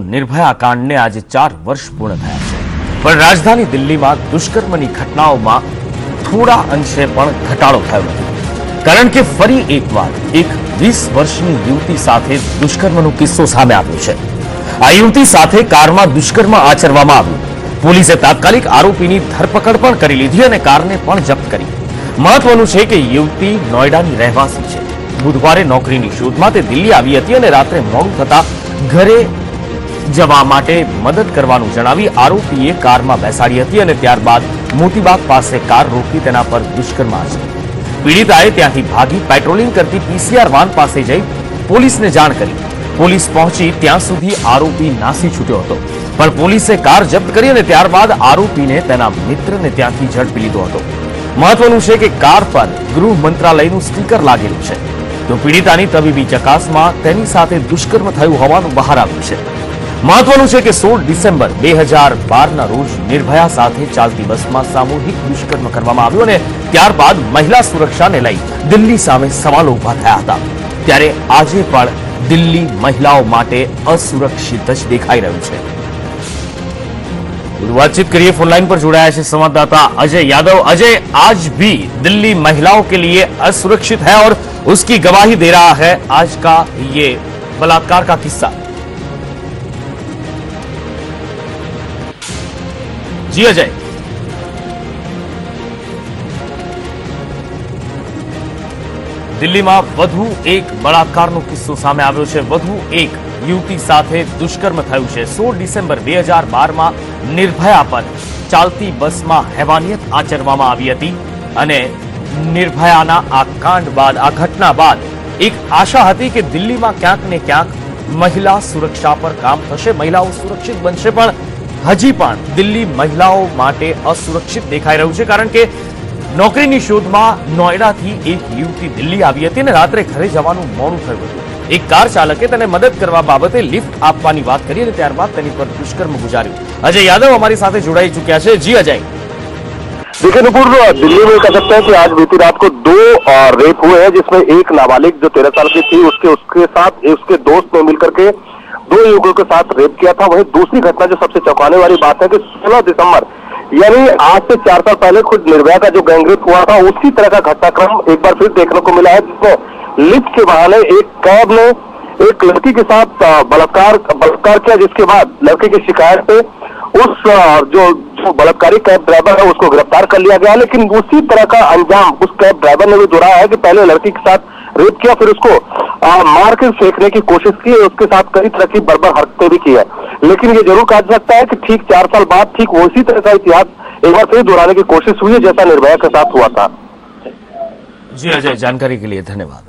निर्भया कांड ने आज 4 वर्ष पूर्ण थया छे, पण राजधानी दिल्ली में दुष्कर्मनी घटनाओं थोड़ा अंशे पण घटाडो थयो नथी। कारण के फरी एकवार एक 20 वर्षनी युवती साथे दुष्कर्मनो किस्सो सामे आव्यो छे। आ युवती साथे कारमां दुष्कर्म आचरवामां आव्युं। पोलीसे तात्कालिक आरोपीनी धरपकड़ पण करी लीधी अने कारने पण जप्त करी। महत्वनुं छे के युवती नोएडानी रहेवासी छे। बुधवारे नौकरीनी शोधमां ते दिल्ही आवी हती अने रात्रे मोडुं थता घरे जवा माटे मदद करवानुं जणावी आरोपीए काરમાં બેસાડી હતી અને ત્યારબાદ મોતીબાગ પાસે કાર રોકી તેના પર દુષ્કર્મ આચર્યું। પીડિતાએ ત્યાંથી ભાગી પેટ્રોલિંગ કરતી પીસીઆર વાન પાસે જઈ પોલીસને જાણ કરી। પોલીસ પહોંચી ત્યાં સુધી આરોપી નાસી છૂટ્યો હતો, પણ પોલીસે કાર જપ્ત કરી અને ત્યારબાદ આરોપીને તેના મિત્રને ત્યાંથી ઝડપી લીધો હતો। મહત્વનું છે કે કાર પર ગૃહ મંત્રાલયનું સ્ટીકર લાગેલું છે, તો પીડિતાની તબીબી ચકાસમાં તેની સાથે દુષ્કર્મ થયું હોવાનું બહાર આવ્યું છે। महत्वनुं छे के 16 डिसेम्बर 2012 रोज निर्भया साथे चालती बस में सामूहिक दुष्कर्म करवामां आव्युं अने त्यारबाद महिला सुरक्षा ने लई दिल्ही सामे सवालों उभा थया हता। त्यारे आजे पण दिल्ली महिलाओं माटे असुरक्षित ज देखाई रह्युं छे। बातचीत करिए, फोनलाइन पर जोड़ाया है संवाददाता अजय यादव। अजय, आज भी दिल्ली महिलाओं के लिए असुरक्षित है और उसकी गवाही दे रहा है आज का ये बलात्कार का किस्सा। जी अजय। दिल्ली में वधु एक बलात्कारનો કિસ્સો સામે આવ્યો છે। વધુ એક યુવતી સાથે દુષ્કર્મ થયું છે। 16 ડિસેમ્બર 2012 માં નિર્ભયા પર ચાલતી બસમાં હેવાનિયત આચરવામાં આવી હતી અને નિર્ભયાના આ કાંડ બાદ, આ ઘટના બાદ એક આશા હતી કે દિલ્હીમાં ક્યાંક ને ક્યાંક મહિલા સુરક્ષા પર કામ થશે, મહિલાઓ સુરક્ષિત બનશે, પણ હજી પણ દિલ્હી મહિલાઓ માટે અસુરક્ષિત દેખાઈ રહ્યું છે। કારણ કે નોકરીની શોધમાં નોઈડાથી એક યુવતી દિલ્હી આવી હતી અને રાત્રે ઘરે જવાનું મોડું થયું હતું। એક કાર ચાલકે તેને મદદ કરવા બાબતે લિફ્ટ આપવાની વાત કરી અને ત્યારબાદ તેની પર દુષ્કર્મ ગુજાર્યું। अजय यादव हमारी साथे जोड़ाई चुक्या है। जी अजय। देखिए नुपुर, दिल्ली में कह सकते हैं कि आज बीती रात को 2 रेप हुए हैं, जिसमें एक नाबालिग जो 13 साल की थी उसके साथ उसके दोस्त ने मिलकर के 2 युवकों के साथ रेप किया था। वहीं दूसरी घटना जो सबसे चौंकाने वाली बात है कि 16 दिसंबर यानी आज से 4 साल पहले खुद निर्भया का जो गैंगरेप हुआ था, उसी तरह का घटनाक्रम एक बार फिर देखने को मिला है, जिसमें लिफ्ट के बहाने एक कैब ने एक लड़की के साथ बलात्कार किया, जिसके बाद लड़के की शिकायत पे उस जो बलात्कारी कैब ड्राइवर है उसको गिरफ्तार कर लिया गया। लेकिन उसी तरह का अंजाम उस कैब ड्राइवर ने भी दोहराया है कि पहले लड़की के साथ रेप किया, फिर उसको मार के फेंकने की कोशिश की, उसके साथ कई तरह की बर्बर हरकतें भी की है। लेकिन ये जरूर कहा जा सकता है कि ठीक 4 साल बाद ठीक उसी तरह का इतिहास एक बार फिर दोहराने की कोशिश हुई है, जैसा निर्भया के साथ हुआ था। जी अजय, जानकारी के लिए धन्यवाद।